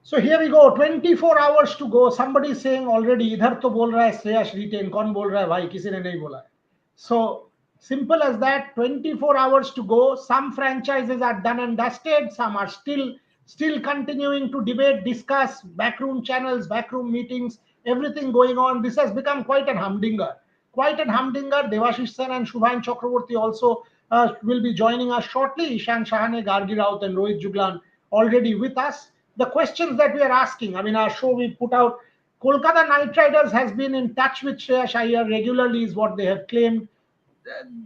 So here we go, 24 hours to go. Somebody is saying already, इधर तो बोल रहा है श्रेयस retain, कौन बोल रहा है भाई, किसी ने नहीं बोला है. So simple as that, 24 hours to go. Some franchises are done and dusted, some are still continuing to debate, discuss, backroom channels, backroom meetings, everything going on. This has become quite an humdinger. Quite an humdinger. Devashish Sen and Shubhan Chakraborty also will be joining us shortly. Ishan Shahane, Gargi Raut and Rohit Juglan already with us. The questions that we are asking, I mean, our show we put out, Kolkata Knight Riders has been in touch with Shreyas Iyer regularly, is what they have claimed.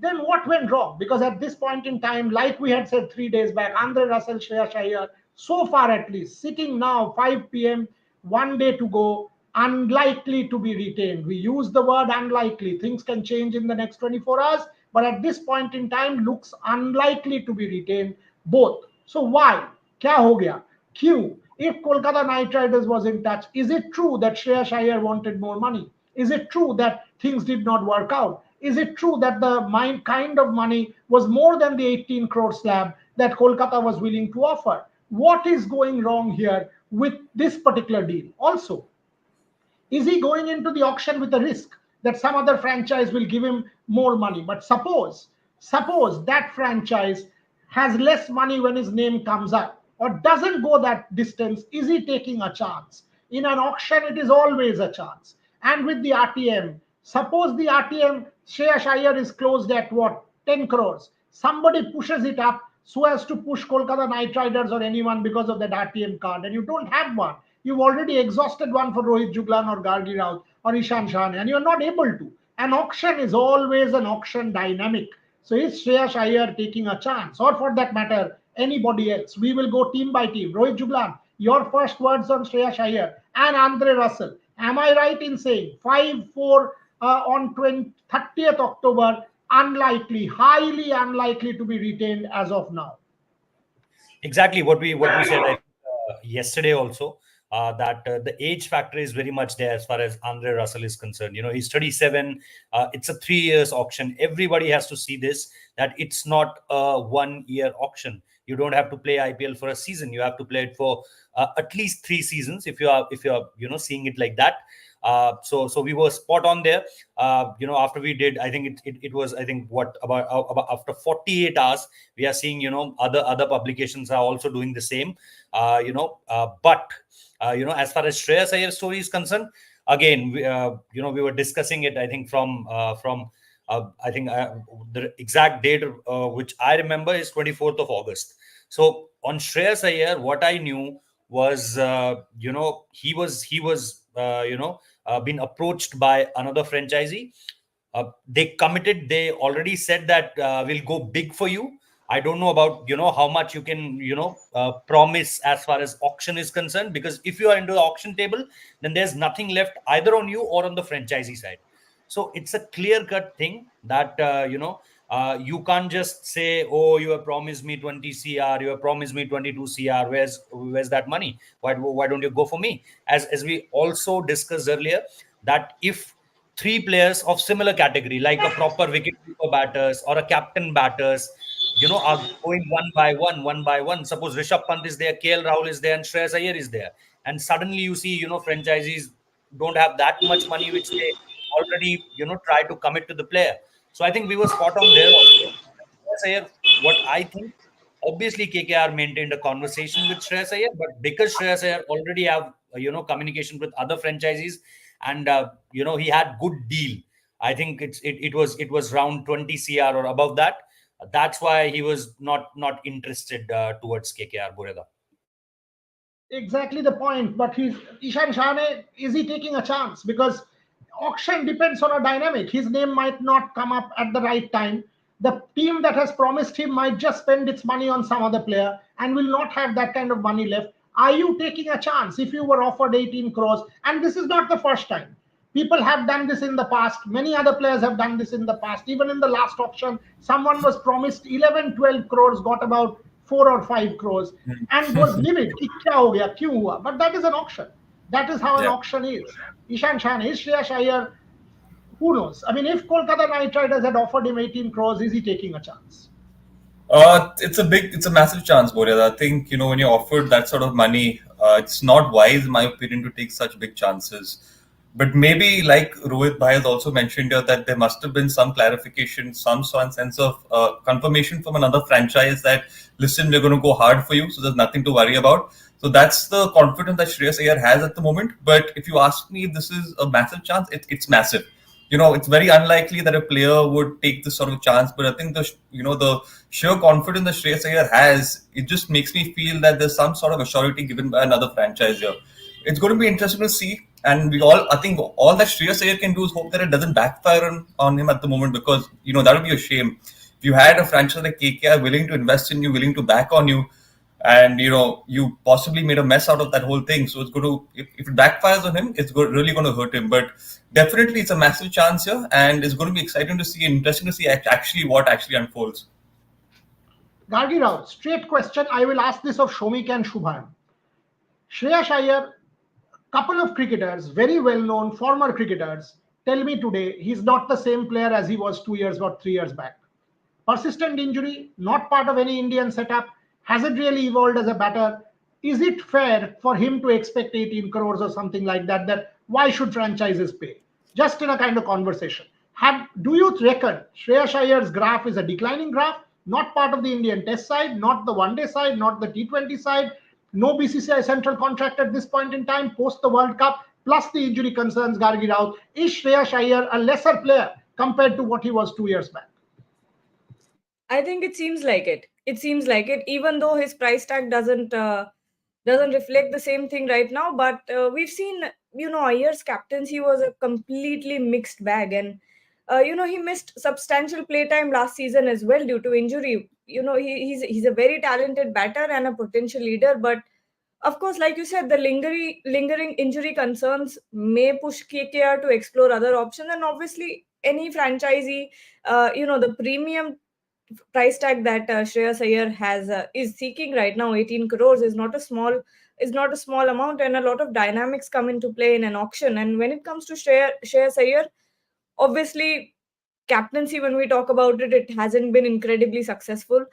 Then what went wrong? Because at this point in time, like we had said 3 days back, Andre Russell, Shreyas Iyer, so far at least, sitting now 5 p.m., 1 day to go, unlikely to be retained. We use the word unlikely. Things can change in the next 24 hours, but at this point in time, looks unlikely to be retained both. So why? Kya ho gaya? Q. If Kolkata Knight Riders was in touch, is it true that Shreyas Iyer wanted more money? Is it true that things did not work out? Is it true that the kind of money was more than the 18 crore slab that Kolkata was willing to offer? What is going wrong here with this particular deal? Also, is he going into the auction with a risk that some other franchise will give him more money? But suppose that franchise has less money when his name comes up or doesn't go that distance, is he taking a chance? In an auction, it is always a chance. And with the RTM, suppose the RTM, Shreyas Iyer is closed at what? 10 crores. Somebody pushes it up so as to push Kolkata Knight Riders or anyone because of that RTM card, and you don't have one. You've already exhausted one for Rohit Juglan or Gargi Raut or Ishan Shahane, and you're not able to. An auction is always an auction dynamic. So is Shreyas Iyer taking a chance? Or for that matter, anybody else? We will go team by team. Rohit Juglan, your first words on Shreyas Iyer and Andre Russell. Am I right in saying 5-4 on 30th October, unlikely, highly unlikely to be retained as of now? Exactly what we said yesterday also. That the age factor is very much there as far as Andre Russell is concerned. You know, he's 37. It's a 3 years auction. Everybody has to see this, that it's not a 1 year auction. You don't have to play IPL for a season. You have to play it for at least 3 seasons if you're seeing it like that. So we were spot on there. After we did, I think it was, I think, what about after 48 hours, we are seeing, other publications are also doing the same. But as far as Shreyas Iyer's story is concerned, again, we were discussing it, I think, from the exact date which I remember is 24th of August. So on Shreyas Iyer, what I knew was, he was been approached by another franchisee. They committed. They already said that we'll go big for you. I don't know about, how much you can, promise as far as auction is concerned, because if you are into the auction table, then there's nothing left either on you or on the franchisee side. So it's a clear-cut thing that, you can't just say, oh, you have promised me 20 CR, you have promised me 22 CR. Where's that money? Why don't you go for me? As we also discussed earlier, that if 3 players of similar category, like a proper wicketkeeper batters or a captain batters, are going one by one. Suppose Rishabh Pant is there, KL Rahul is there, and Shreyas Iyer is there. And suddenly you see, franchisees don't have that much money, which they already, try to commit to the player. So I think we were spot on there also. Shreyas Iyer, what I think, obviously KKR maintained a conversation with Shreyas Iyer, but because Shreyas Iyer already have, communication with other franchisees, and, he had good deal. I think it was around 20 CR or above that. That's why he was not interested towards KKR, Bureda. Exactly the point. But Ishan Shahane, is he taking a chance? Because auction depends on a dynamic. His name might not come up at the right time. The team that has promised him might just spend its money on some other player and will not have that kind of money left. Are you taking a chance if you were offered 18 crores? And this is not the first time. People have done this in the past. Many other players have done this in the past. Even in the last auction, someone was promised 11, 12 crores, got about 4 or 5 crores, and was livid. Kya ho gaya? Kyun hua? But that is an auction. That is how an auction is. Ishan Shahane, is Shreyas Iyer? Who knows? I mean, if Kolkata Knight Riders had offered him 18 crores, is he taking a chance? It's a massive chance, Boria. I think, when you're offered that sort of money, It's not wise, in my opinion, to take such big chances. But maybe, like Rohit Bhai has also mentioned here, that there must have been some clarification, some sort of sense of confirmation from another franchise that, listen, we're going to go hard for you, so there's nothing to worry about. So that's the confidence that Shreyas Iyer has at the moment. But if you ask me if this is a massive chance, it's massive. It's very unlikely that a player would take this sort of chance. But I think the sheer confidence that Shreyas Iyer has, it just makes me feel that there's some sort of assurity given by another franchise here. It's going to be interesting to see. And I think all that Shreyas Iyer can do is hope that it doesn't backfire on him at the moment, because, that would be a shame. If you had a franchise like KKR willing to invest in you, willing to back on you, and you possibly made a mess out of that whole thing. So it's going to, if it backfires on him, it's really going to hurt him. But definitely it's a massive chance here, and it's going to be exciting to see, interesting to see actually what actually unfolds. Gargi Rao, straight question. I will ask this of Shomik and Shubhan. Shreyas Iyer, couple of cricketers, very well known former cricketers, tell me today he's not the same player as he was 2 years or 3 years back. Persistent injury, not part of any Indian setup, hasn't really evolved as a batter. Is it fair for him to expect 18 crores or something like that? That why should franchises pay? Just in a kind of conversation. Do you reckon Shreyas Iyer's graph is a declining graph? Not part of the Indian Test side, not the one day side, not the T20 side, no BCCI central contract at this point in time, post the World Cup, plus the injury concerns, Gargi Rao. Is Shreyas Iyer a lesser player compared to what he was 2 years back? I think it seems like it. It seems like it, even though his price tag doesn't reflect the same thing right now. But we've seen, Iyer's captaincy was a completely mixed bag, and he missed substantial playtime last season as well due to injury. He's a very talented batter and a potential leader, but of course, like you said, the lingering injury concerns may push KKR to explore other options, and obviously any franchisee, the premium price tag that Shreyas Iyer has is seeking right now, 18 crores, is not a small amount, and a lot of dynamics come into play in an auction. And when it comes to Shreyas Iyer, obviously captaincy, when we talk about it, it hasn't been incredibly successful.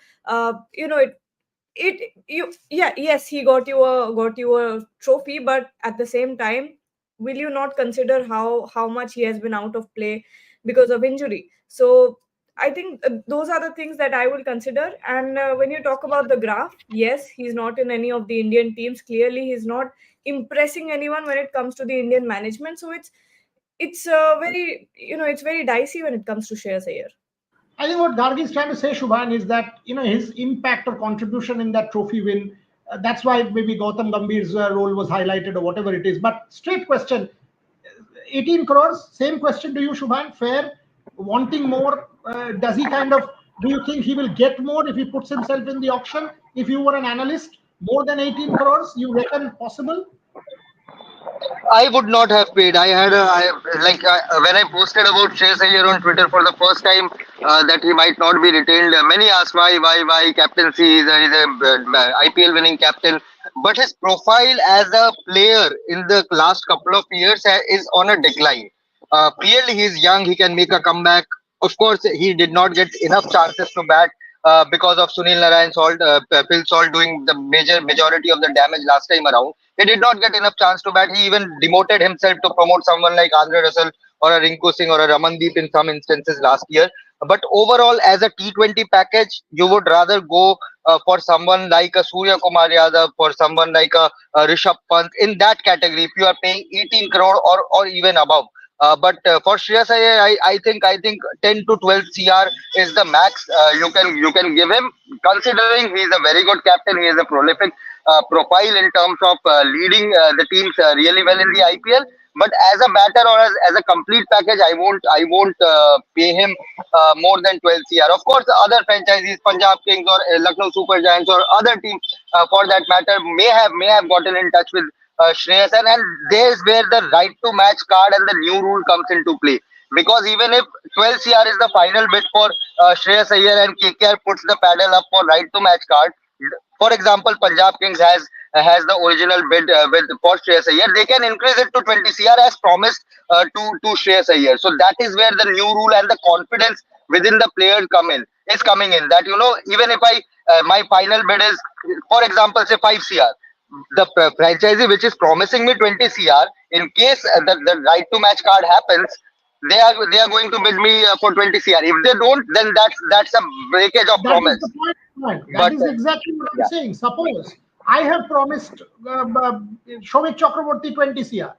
Yes, he got you a trophy, but at the same time, will you not consider how much he has been out of play because of injury? So I think those are the things that I will consider. And when you talk about the graph, yes, he's not in any of the Indian teams. Clearly, he's not impressing anyone when it comes to the Indian management. So it's very dicey when it comes to Shreyas Iyer. I think what Gargi is trying to say, Shubhan, is that his impact or contribution in that trophy win. That's why maybe Gautam Gambhir's role was highlighted or whatever it is. But straight question, 18 crores. Same question to you, Shubhan. Fair, wanting more. Does he kind of? Do you think he will get more if he puts himself in the auction? If you were an analyst, more than 18 crores, you reckon possible? I would not have paid. When I posted about Shreyas Iyer on Twitter for the first time, that he might not be retained. Many asked why captaincy. He's a IPL winning captain, but his profile as a player in the last couple of years is on a decline. Clearly, he's young. He can make a comeback. Of course, he did not get enough chances to bat because of Sunil Narayan Salt, Phil Salt doing the majority of the damage last time around. He did not get enough chance to bat. He even demoted himself to promote someone like Andre Russell or a Rinku Singh or a Ramandeep in some instances last year. But overall, as a T20 package, you would rather go for someone like a Surya Kumar Yadav, for someone like a Rishabh Pant in that category. If you are paying 18 crore or even above. But for Shreyas Iyer, I think 10 to 12 CR is the max you can give him. Considering he is a very good captain, he is a prolific profile in terms of leading the teams really well in the IPL. But as a batter or as a complete package, I won't pay him more than 12 CR. Of course, the other franchises, Punjab Kings or Lucknow Super Giants or other teams, for that matter, may have gotten in touch with Shreyas, and there's where the right to match card and the new rule comes into play. Because even if 12 CR is the final bid for Shreyas Iyer and KKR puts the paddle up for right to match card, for example, Punjab Kings has the original bid with for Shreyas Iyer. They can increase it to 20 CR as promised to Shreyas Iyer. So that is where the new rule and the confidence within the players is coming in. That even if my final bid is, for example, say 5 CR. the franchisee which is promising me 20 CR, in case the right to match card happens, they are going to bid me for 20 CR. If they don't, then that's a breakage of That is promise. the point. Right. That But is exactly what I'm yeah, saying. Suppose I have promised Shomik Chakraborty 20 CR.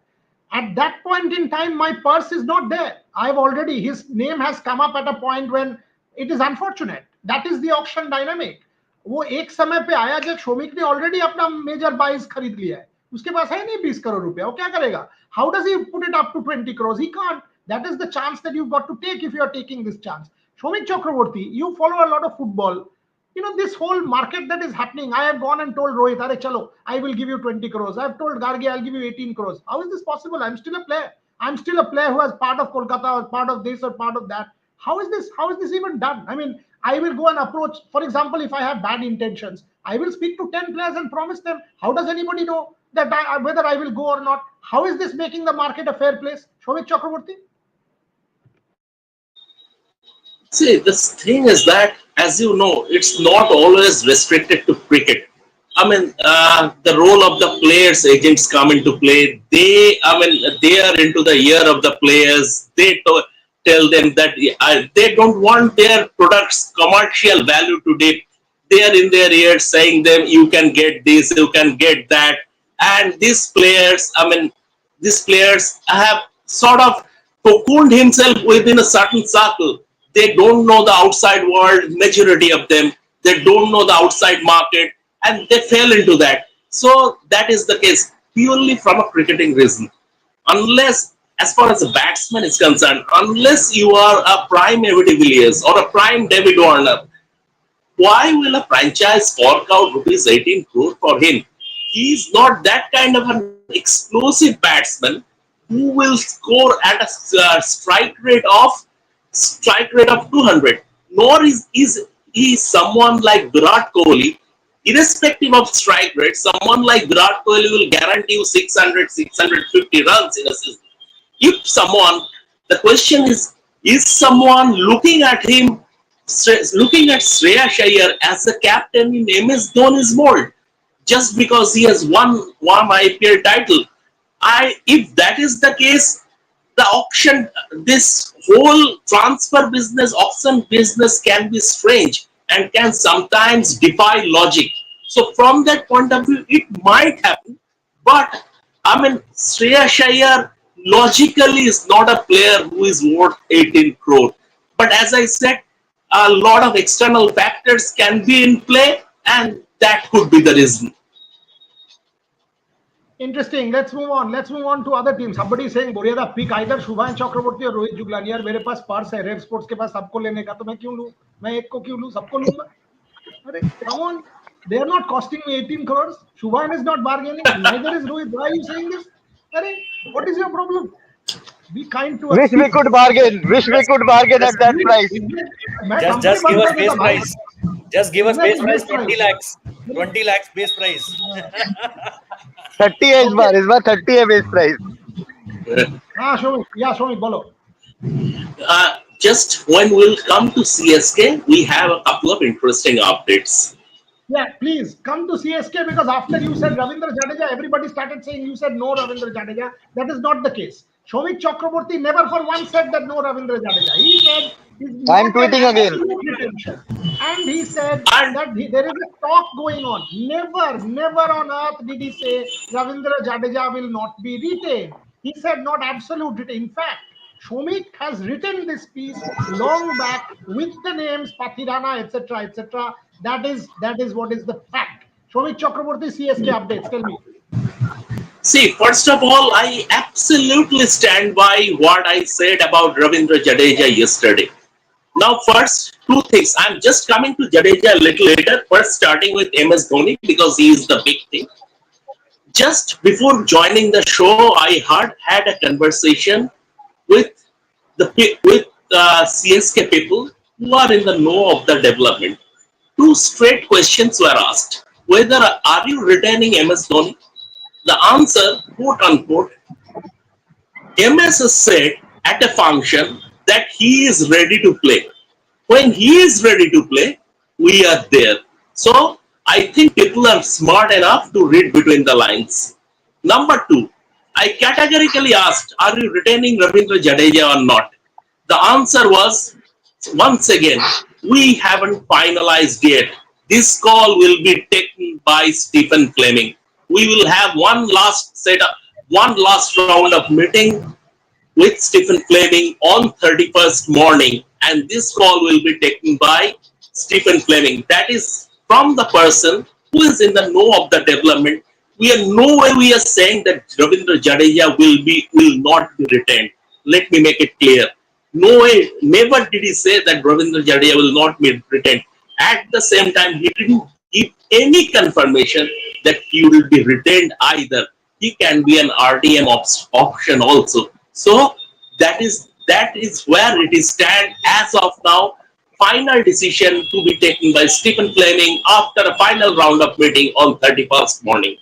At that point in time, my purse is not there. I've already, his name has come up at a point when it is unfortunate. That is the auction dynamic. वो एक समय पे आया जब शोमिक ने already अपना major buys खरीद लिया है, उसके पास है नहीं 20 करोड़ रुपया, वो क्या करेगा? How does he put it up to 20 crores? He can't. That is the chance that you've got to take if you are taking this chance. Shomik Chakraborty, you follow a lot of football. You know, this whole market that is happening. I have gone and told Rohit, Are chalo, I will give you 20 crores. I have told Gargi, I'll give you 18 crores. How is this possible? I'm still a player. I'm still a player who has part of Kolkata or part of this or part of that. How is this? How is this even done? I mean, I will go and approach, for example, if I have bad intentions, I will speak to 10 players and promise them. How does anybody know that whether I will go or not? How is this making the market a fair place? Shomik Chakraborty? See, this thing is that, as you know, it's not always restricted to cricket. I mean, the role of the players, agents come into play. They are into the ear of the players. Tell them that they don't want their products commercial value today. They are in their ears saying them, you can get this, you can get that. And these players have sort of cocooned himself within a certain circle. They don't know the outside world, majority of them. They don't know the outside market, and they fell into that. So that is the case purely from a cricketing reason. Unless, as far as a batsman is concerned, unless you are a prime David de Villiers or a prime David Warner, why will a franchise fork out rupees 18 crore for him? He's not that kind of an explosive batsman who will score at a strike rate of 200. Nor is he someone like Virat Kohli. Irrespective of strike rate, someone like Virat Kohli will guarantee you 600, 650 runs in a season. If someone, the question is someone looking at him, looking at Shreyas Iyer as a captain in MS Dhoni's mold, just because he has won one IPL title? If that is the case, the auction, this whole transfer business, auction business can be strange and can sometimes defy logic. So from that point of view, it might happen. But Shreyas Iyer logically is not a player who is worth 18 crore. But as I said, a lot of external factors can be in play, and that could be the reason. Interesting. Let's move on. Let's move on to other teams. Somebody is saying Boryada pick either Shubhan Chakraborty or Rohit Juglani. यार मेरे पास purse है, रेव sports के पास सबको लेने का, तो मैं क्यों लूं? मैं एक को क्यों लूं? सबको लूंगा. अरे come on, they are not costing me 18 crores. Shubhan is not bargaining. Neither is Rohit. Why are you saying this? अरे, what is your problem? Be kind to us. wish we could bargain. Wish we could bargain at that price. Just give us base price. Just give us base price 20 lakhs. 20 lakhs base price. 30 है इस बार 30 है base price. हाँ Shomik बोलो. Just when we'll come to CSK, we have a couple of interesting updates. Yeah, please come to CSK, because after you said Ravindra Jadeja, everybody started saying you said no Ravindra Jadeja. That is not the case. Shomik Chakraborty never for once said that no Ravindra Jadeja. He said I'm tweeting again. And he said that there is a talk going on. Never on earth did he say Ravindra Jadeja will not be retained. He said not absolute retain. In fact, Shomik has written this piece long back with the names Pathirana, etc., etc. That is what is the fact. Shomik Chakraborty, CSK updates. Tell me. See, first of all, I absolutely stand by what I said about Ravindra Jadeja yesterday. Now, first, two things. I'm just coming to Jadeja a little later. First, starting with MS Dhoni, because he is the big thing. Just before joining the show, I had a conversation with CSK people who are in the know of the development. Two straight questions were asked. Whether are you retaining MS Dhoni? The answer, quote unquote, MS has said at a function that he is ready to play. When he is ready to play, we are there. So I think people are smart enough to read between the lines. Number two, I categorically asked, are you retaining Ravindra Jadeja or not? The answer was, once again, we haven't finalized yet. This call will be taken by Stephen Fleming. We will have one last round of meeting with Stephen Fleming on 31st morning, and this call will be taken by Stephen Fleming. That is from the person who is in the know of the development. We are no way we are saying that Ravindra Jadeja will not be retained. Let me make it clear. No way, never did he say that Ravindra Jadeja will not be retained. At the same time, he didn't give any confirmation that he will be retained either. He can be an RTM option also. So that is where it is stand as of now. Final decision to be taken by Stephen Fleming after a final round of meeting on 31st morning.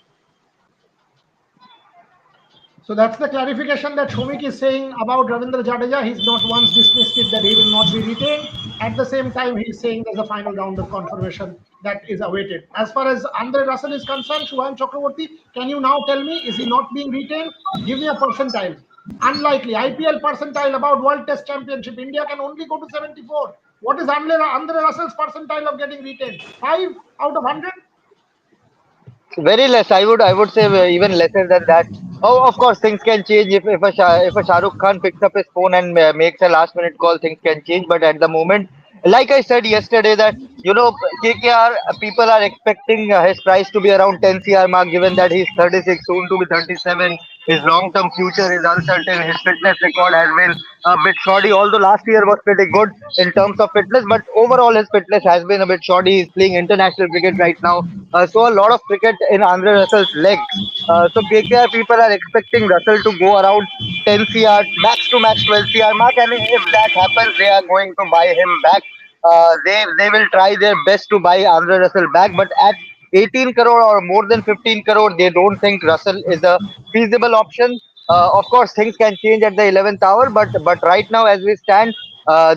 So that's the clarification that Shomik is saying about Ravindra Jadeja. He's not once dismissed it that he will not be retained. At the same time, he's saying there's a final round of confirmation that is awaited. As far as Andre Russell is concerned, Shubham Chakraborty, can you now tell me, is he not being retained? Give me a percentile. Unlikely. IPL percentile about World Test Championship. India can only go to 74. What is Andre Russell's percentile of getting retained? 5 out of 100? Very less. I would say even lesser than that. Oh, of course, things can change if a Shah Rukh Khan picks up his phone and makes a last minute call. Things can change, but at the moment, like I said yesterday, that KKR people are expecting his price to be around 10 CR mark, given that he's 36, soon to be 37. His long term future is uncertain. His fitness record has been a bit shoddy. Although last year was pretty good in terms of fitness, but overall his fitness has been a bit shoddy. He's playing international cricket right now, so a lot of cricket in Andre Russell's legs. So KKR people are expecting Russell to go around 10 CR, max to max 12 CR mark, and if that happens, they are going to buy him back. They will try their best to buy Andre Russell back, but at 18 crore or more than 15 crore, they don't think Russell is a feasible option. Of course, things can change at the 11th hour, but right now, as we stand,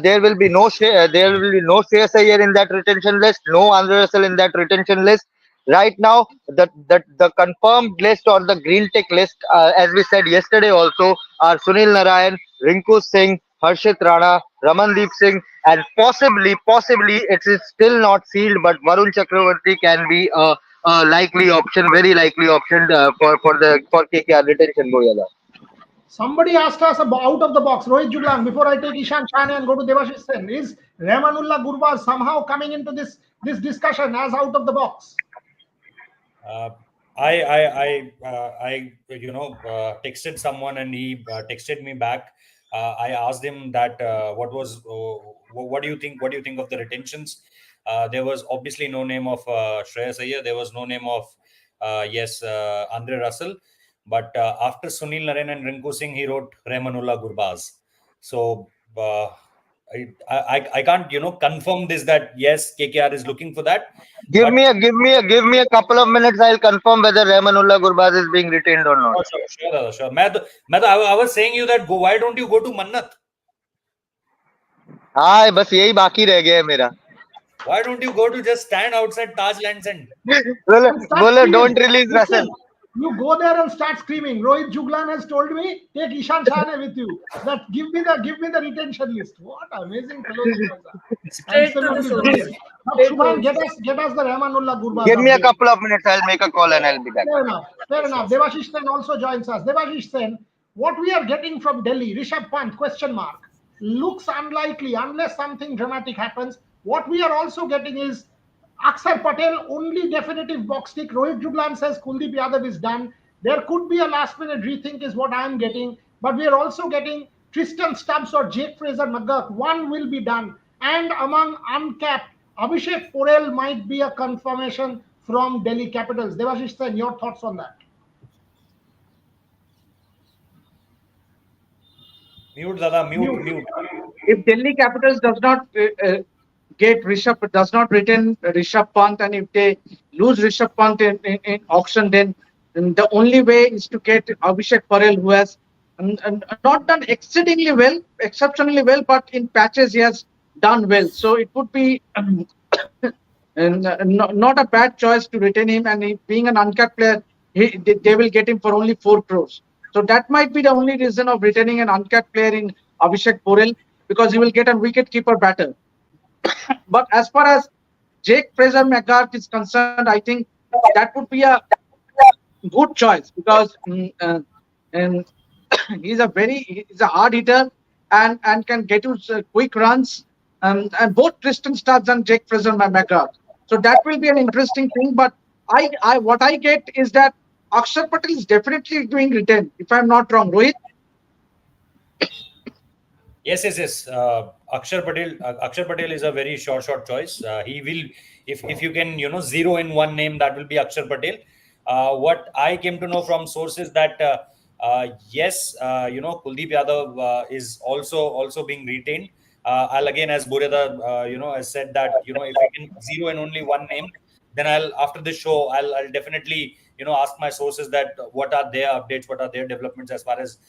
there will be no Shreyas Iyer in that retention list, no Andre Russell in that retention list. Right now, the confirmed list or the green tick list, as we said yesterday also, are Sunil Narayan, Rinku Singh, Harshit Rana, Ramandeep Singh, and possibly it is still not sealed, but Varun Chakravarti can be a likely option, very likely option for KKR retention. Goyala. Somebody asked us about out of the box. Rohit Juglan, before I take Ishan Chane and go to Devashish Sen, is Rahmanullah Gurbaz somehow coming into this discussion as out of the box? I texted someone and he texted me back. I asked him that what do you think? What do you think of the retentions? There was obviously no name of Shreyas Iyer. There was no name of Andre Russell. But after Sunil Narayan and Rinku Singh, he wrote Rahmanullah Gurbaz. So I can't confirm this that yes, KKR is looking for that. Give me a couple of minutes. I'll confirm whether Rahmanullah Gurbaz is being retained or not. Sure. I was saying you that why don't you go to Mannat? हाँ बस यही बाकी रह गया है मेरा. Why don't you go to just stand outside Taj Lands and बोले don't release Russell. You go there and start screaming. Rohit Juglan has told me, take Ishan Chane with you. That give me the retention list. What amazing fellow. Straight to the source. Shubham, get us the Rahmanullah Gurbaz. Give me a couple of minutes. I'll make a call and I'll be back. Fair enough. Devashish Sen also joins us. Devashish Sen, what we are getting from Delhi, Rishabh Pant, question mark, looks unlikely unless something dramatic happens. What we are also getting is Akshar Patel, only definitive box tick. Rohit Juglan says Kuldeep Yadav is done. There could be a last minute rethink is what I am getting. But we are also getting Tristan Stubbs or Jake Fraser McGurk. One will be done. And among uncapped, Abhishek Porel might be a confirmation from Delhi Capitals. Devashish Sen, your thoughts on that? Mute, Dada, mute. If Delhi Capitals does not does not retain Rishabh Pant, and if they lose Rishabh Pant in auction, then the only way is to get Abhishek Porel, who has not done exceptionally well, but in patches he has done well. So it would be and not a bad choice to retain him. And he, being an uncapped player, they will get him for only 4 crores. So that might be the only reason of retaining an uncapped player in Abhishek Porel, because he will get a wicket keeper batter. But as far as Jake Fraser McGurk is concerned, I think that would be a good choice, because and he's a hard hitter, and can get you quick runs, and both Tristan Stubbs and Jake Fraser McGrath. So that will be an interesting thing. But I what I get is that Akshar Patel is definitely doing return, if I'm not wrong. Rohit? Yes. Akshar Patel is a very short choice. He will, if you can, zero in one name, that will be Akshar Patel. What I came to know from sources that yes, Kuldeep Yadav is also being retained. I'll again, as Bureda, has said that if I can zero in only one name, then I'll after this show I'll definitely ask my sources that what are their updates, what are their developments as far as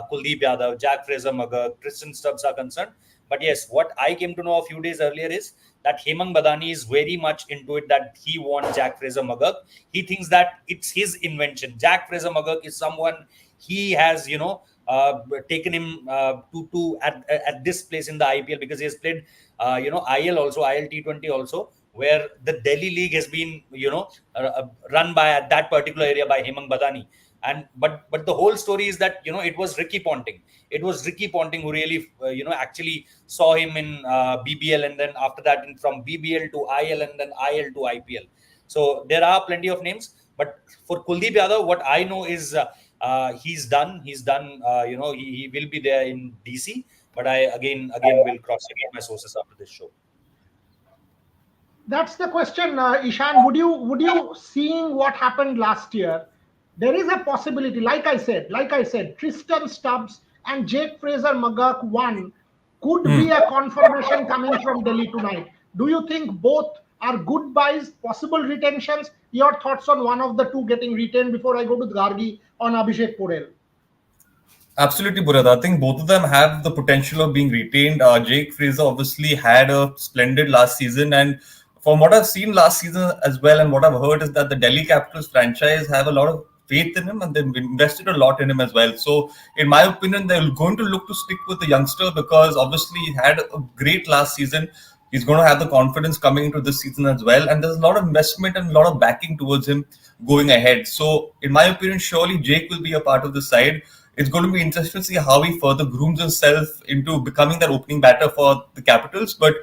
Kuldeep Yadav, Jack Fraser Magar, Tristan Stubbs are concerned. But yes, what I came to know a few days earlier is that Hemang Badani is very much into it, that he wants Jack Fraser Magurk. He thinks that it's his invention. Jack Fraser Magurk is someone he has, taken him to at this place in the IPL, because he has played, IL also, IL T20 also, where the Delhi League has been, run by at that particular area by Hemang Badani. And but the whole story is that it was Ricky Ponting. It was Ricky Ponting who really actually saw him in BBL, and then after that from BBL to IL, and then IL to IPL. So there are plenty of names. But for Kuldeep Yadav, what I know is he's done. He will be there in DC. But I again will cross check my sources after this show. That's the question, Ishan. Would you seeing what happened last year? There is a possibility, like I said, Tristan Stubbs and Jake Fraser McGurk one could be a confirmation coming from Delhi tonight. Do you think both are good buys, possible retentions? Your thoughts on one of the two getting retained before I go to Gargi on Abhishek Porel? Absolutely, Burada. I think both of them have the potential of being retained. Jake Fraser obviously had a splendid last season, and from what I've seen last season as well, and what I've heard is that the Delhi Capitals franchise have a lot of faith in him, and they've invested a lot in him as well. So, in my opinion, they're going to look to stick with the youngster, because obviously he had a great last season. He's going to have the confidence coming into this season as well, and there's a lot of investment and a lot of backing towards him going ahead. So, in my opinion, surely Jake will be a part of the side. It's going to be interesting to see how he further grooms himself into becoming that opening batter for the Capitals. But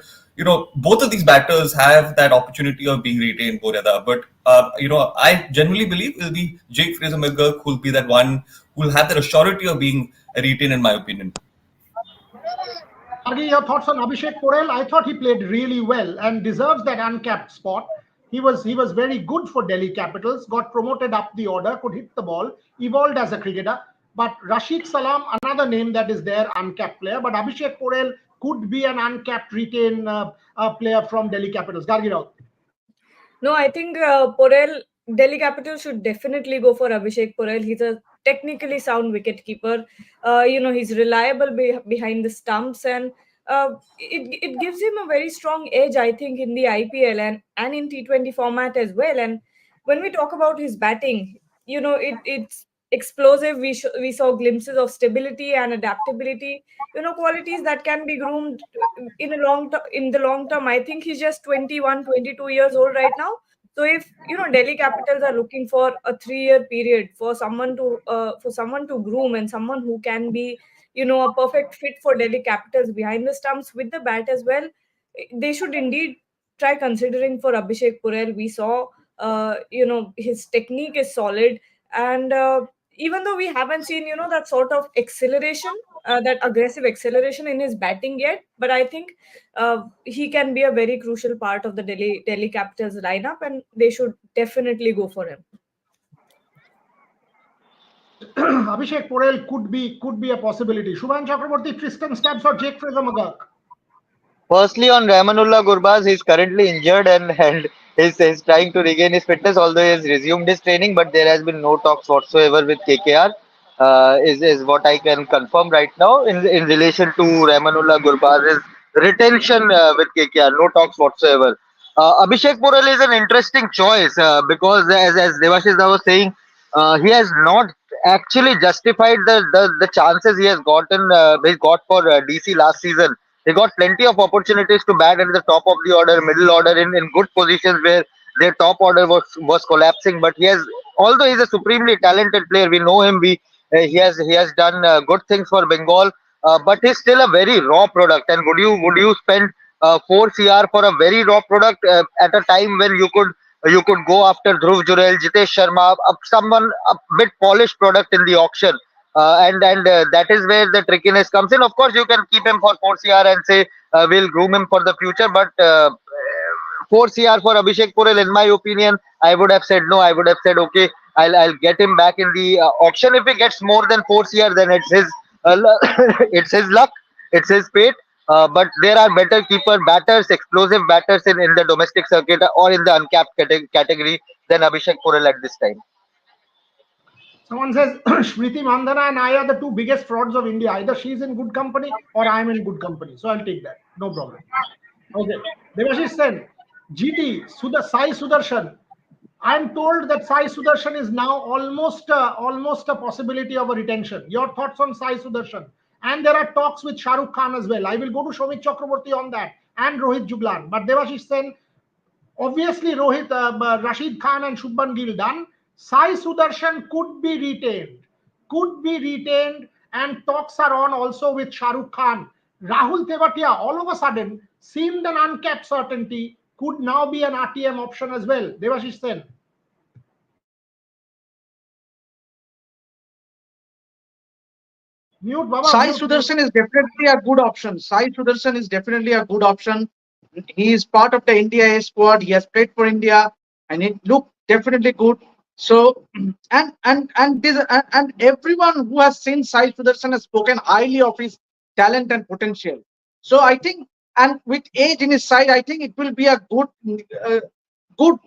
both of these batters have that opportunity of being retained, Boreda. But I genuinely believe it'll be Jake Fraser McGurk who'll be that one who'll have that assurity of being retained, in my opinion. Gargi, your thoughts on Abhishek Porel? I thought he played really well and deserves that uncapped spot. He was very good for Delhi Capitals, got promoted up the order, could hit the ball, evolved as a cricketer. But Rashid Salam, another name that is there, uncapped player. But Abhishek Porel could be an uncapped retain player from Delhi Capitals. Gargi Rao. No, I think Porel, Delhi Capitals should definitely go for Abhishek Porel. He's a technically sound wicket keeper. He's reliable behind the stumps, and it gives him a very strong edge, I think, in the IPL and in T20 format as well. And when we talk about his batting, it's explosive. We saw glimpses of stability and adaptability. Qualities that can be groomed in the long term. I think he's just 21, 22 years old right now. So if Delhi Capitals are looking for a 3-year period for someone to groom, and someone who can be a perfect fit for Delhi Capitals behind the stumps with the bat as well, they should indeed try considering for Abhishek Porel. We saw his technique is solid, and even though we haven't seen that sort of acceleration, that aggressive acceleration in his batting yet, but I think he can be a very crucial part of the Delhi Capitals lineup, and they should definitely go for him. Abhishek Porel could be a possibility. Shubhan Chakraborty, Tristan Stubbs, or Jake Fraser McGurk? Firstly, on Rahmanullah Gurbaz, he's currently injured and is trying to regain his fitness, although he has resumed his training, but there has been no talks whatsoever with KKR, is what I can confirm right now in relation to Rahmanullah Gurbaz's retention with KKR. No talks whatsoever. Abhishek Porel is an interesting choice because, as Devashish was saying, he has not actually justified the chances he has gotten. He got for DC last season. He got plenty of opportunities to bat at the top of the order, middle order, in good positions where their top order was collapsing. But he has, although he's a supremely talented player, we know him. He has done good things for Bengal, but he's still a very raw product. And would you spend 4 CR for a very raw product at a time when you could go after Dhruv Jurel, Jitesh Sharma, someone a bit polished product in the auction, and that is where the trickiness comes in. Of course, you can keep him for 4 CR and say we'll groom him for the future, but 4 CR for Abhishek Porel, in my opinion, I would have said no. I would have said okay, I'll get him back in the auction. If he gets more than 4 CR, then it's his it's his luck, it's his fate. But there are better keeper batters, explosive batters in the domestic circuit or in the uncapped category than Abhishek Porel at this time. Someone says Smriti Mandhana and I are the two biggest frauds of India. Either she's in good company or I'm in good company. So I'll take that. No problem. Okay. Devashish Sen, GT, Sai Sudarshan. I'm told that Sai Sudarshan is now almost a possibility of a retention. Your thoughts on Sai Sudarshan? And there are talks with Shah Rukh Khan as well. I will go to Shomik Chakraborty on that and Rohit Juglan. But Devashish Sen, obviously Rashid Khan and Shubman Gill done. Sai Sudarshan could be retained, and talks are on also with Shah Rukh Khan. Rahul Tewatia all of a sudden seemed an uncapped certainty, could now be an RTM option as well. Devashish Sen. Mute, Baba. Sai Sudarshan is definitely a good option. Sai Sudarshan is definitely a good option. He is part of the India A squad. He has played for India, and it looked definitely good. So, and everyone who has seen Sai Sudarshan has spoken highly of his talent and potential. So I think, and with age in his side, I think it will be a good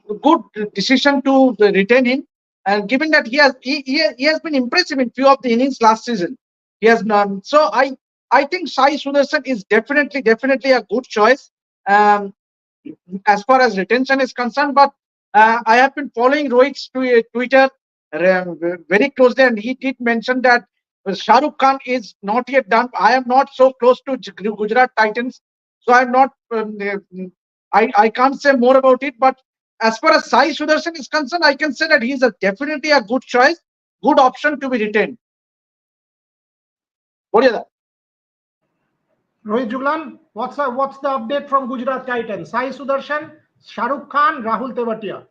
decision to retain him. And given that he has been impressive in few of the innings last season, he has none. So I think Sai Sudarshan is definitely a good choice as far as retention is concerned. But I have been following Rohit's Twitter very closely, and he did mention that Shah Rukh Khan is not yet done. I am not so close to Gujarat Titans, so I'm not. I can't say more about it. But as far as Sai Sudarshan is concerned, I can say that he is definitely a good choice, good option to be retained. What is that? Rohit Juglan, what's the update from Gujarat Titans? Sai Sudarshan, Shah Rukh Khan, Rahul Tewatia.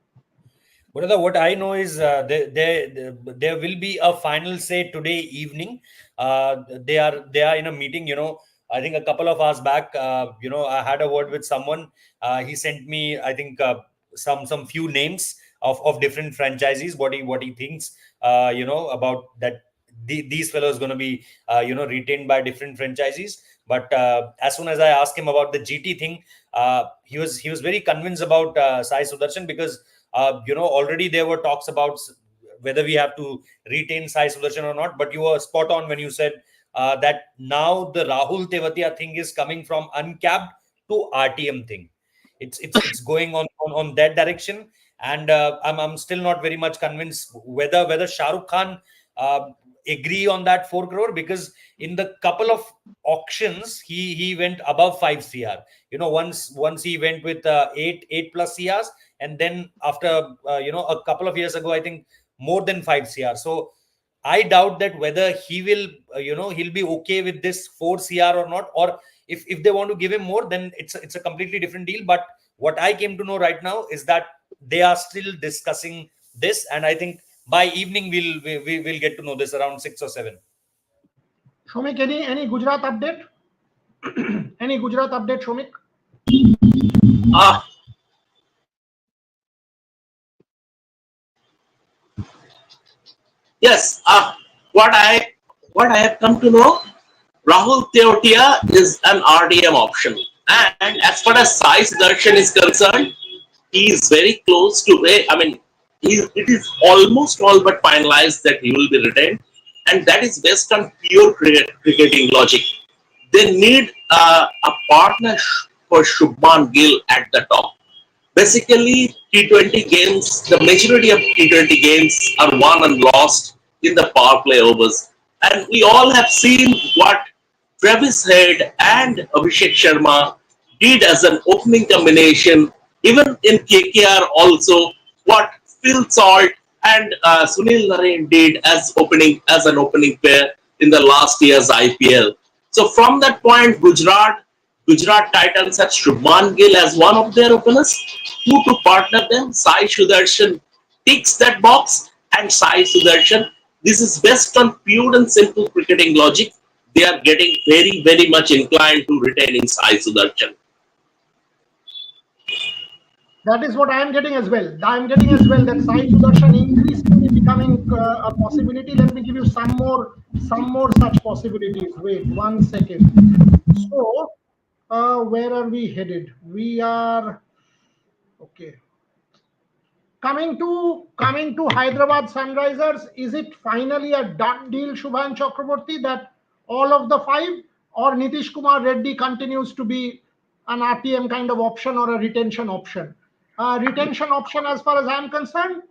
What I know is there will be a final say today evening. They are in a meeting. I think a couple of hours back. I had a word with someone. He sent me, I think, some few names of different franchises. What he thinks, about that. These fellows going to be, retained by different franchises. But as soon as I asked him about the GT thing, he was very convinced about Sai Sudarshan because. Already there were talks about whether we have to retain Sai Sudarshan or not. But you were spot on when you said that now the Rahul Tewatia thing is coming from uncapped to RTM thing. It's going on that direction, and I'm still not very much convinced whether Shah Rukh Khan agree on that 4 crore, because in the couple of auctions he went above 5 CR. Once he went with 8 plus CRs, and then after a couple of years ago, I think more than 5 CR. So I doubt that whether he will he'll be okay with this 4 CR or not, or if they want to give him more, then it's a completely different deal. But what I came to know right now is that they are still discussing this, and I think by evening we'll get to know this around 6 or 7. Shomik, any Gujarat update? Any Gujarat update, Shomik? Yes. What I have come to know, Rahul Tewatia is an RDM option, and as far as Sai Sudarshan is concerned, he is very close to. It is almost all but finalized that he will be retained, and that is based on pure cricketing logic. They need a partner for Shubman Gill at the top, basically T20 games, the majority of T20 games are won and lost in the power play overs. And we all have seen what Travis Head and Abhishek Sharma did as an opening combination, even in KKR also, what Phil Salt and Sunil Narine did as an opening pair in the last year's IPL. So from that point, Gujarat Titans had Shubman Gill as one of their openers. Who to partner them? Sai Sudarshan ticks that box, and Sai Sudarshan. This is based on pure and simple cricketing logic. They are getting very, very much inclined to retaining Sai Sudarshan. That is what I am getting as well. I am getting as well that Sai Sudarshan increasingly becoming a possibility. Let me give you some more such possibilities. Wait 1 second. So, where are we headed? We are okay. Coming to Hyderabad Sunrisers, is it finally a done deal, Shubhan Chakraborty, that all of the five, or Nitish Kumar Reddy continues to be an RTM kind of option or a retention option? Retention option as far as I'm concerned,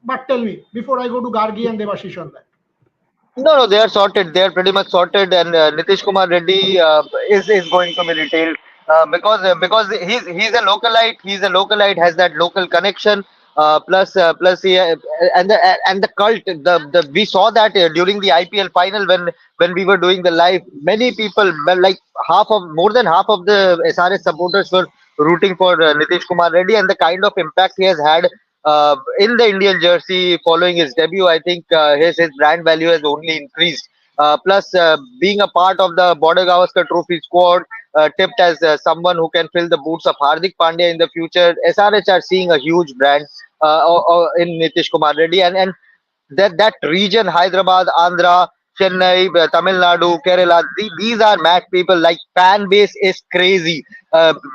but tell me before I go to Gargi and Devashish on that. No, they are sorted. They are pretty much sorted, and Nitish Kumar Reddy is going to be retailed because he's a localite. He's a localite, has that local connection. Plus he and the cult. The we saw that during the IPL final when we were doing the live. Many people, well, like more than half of the SRS supporters were rooting for Nitish Kumar Reddy, and the kind of impact he has had in the Indian jersey following his debut. I think his brand value has only increased. Plus, being a part of the Border Gavaskar Trophy squad, tipped as someone who can fill the boots of Hardik Pandya in the future, SRH are seeing a huge brand in Nitish Kumar Reddy, and that region, Hyderabad, Andhra, Chennai, Tamil Nadu, Kerala, these are mad people. Like, fan base is crazy.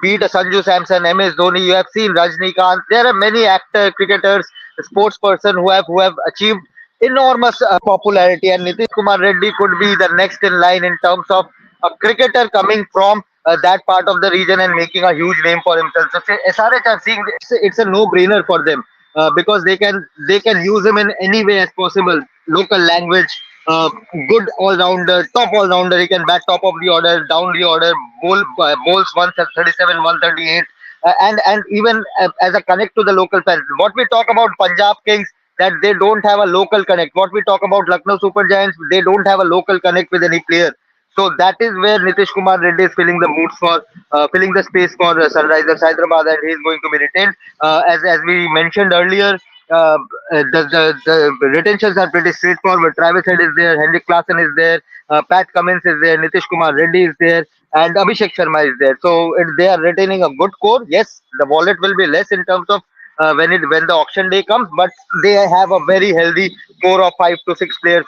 Be it Sanju Samson, MS Dhoni, you have seen Rajnikant. There are many actor, cricketers, sports person who have achieved enormous popularity, and Nitish Kumar Reddy could be the next in line in terms of a cricketer coming from that part of the region and making a huge name for himself. So SRH are seeing it's a no-brainer for them because they can use him in any way as possible. Local language, uh, good all rounder, top all rounder. He can bat top of the order, down the order, bowls 137, 138, and even as a connect to the local fans. What we talk about Punjab Kings, that they don't have a local connect. What we talk about Lucknow Super Giants, they don't have a local connect with any player. So that is where Nitish Kumar Reddy is filling the boots for, filling the space for Sunrisers Hyderabad, and he is going to be retained. As we mentioned earlier, the retentions are pretty straightforward. Travis Head is there, Henrik Klassen is there, Pat Cummins is there, Nitish Kumar Reddy is there, and Abhishek Sharma is there. So they are retaining a good core. Yes, the wallet will be less in terms of when the auction day comes, but they have a very healthy core of 5 to 6 players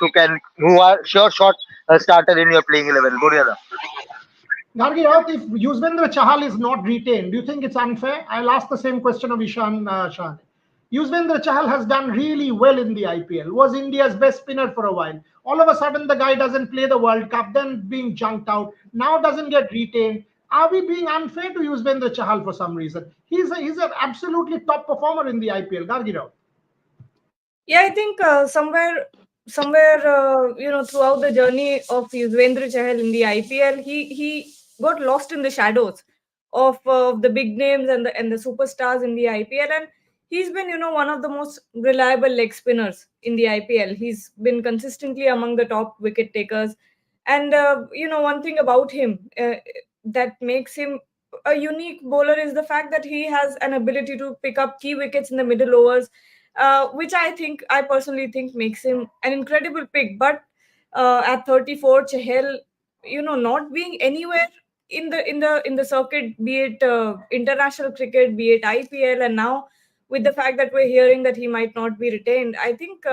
who are sure shot starter in your playing 11. Guryada. Gargi Raut, if Yuzvendra Chahal is not retained, do you think it's unfair? I'll ask the same question of Ishan Shah. Yuzvendra Chahal has done really well in the IPL, was India's best spinner for a while. All of a sudden, the guy doesn't play the World Cup, then being junked out, now doesn't get retained. Are we being unfair to Yuzvendra Chahal for some reason? He's an absolutely top performer in the IPL. Gargi Raut. Yeah, I think somewhere throughout the journey of Yuzvendra Chahal in the IPL, he got lost in the shadows of the big names and the superstars in the IPL, and he's been one of the most reliable leg spinners in the IPL. He's been consistently among the top wicket takers, and one thing about him that makes him a unique bowler is the fact that he has an ability to pick up key wickets in the middle overs, which I personally think makes him an incredible pick. But at 34, Chahal, not being anywhere in the circuit, be it international cricket, be it IPL, and now with the fact that we're hearing that he might not be retained, I think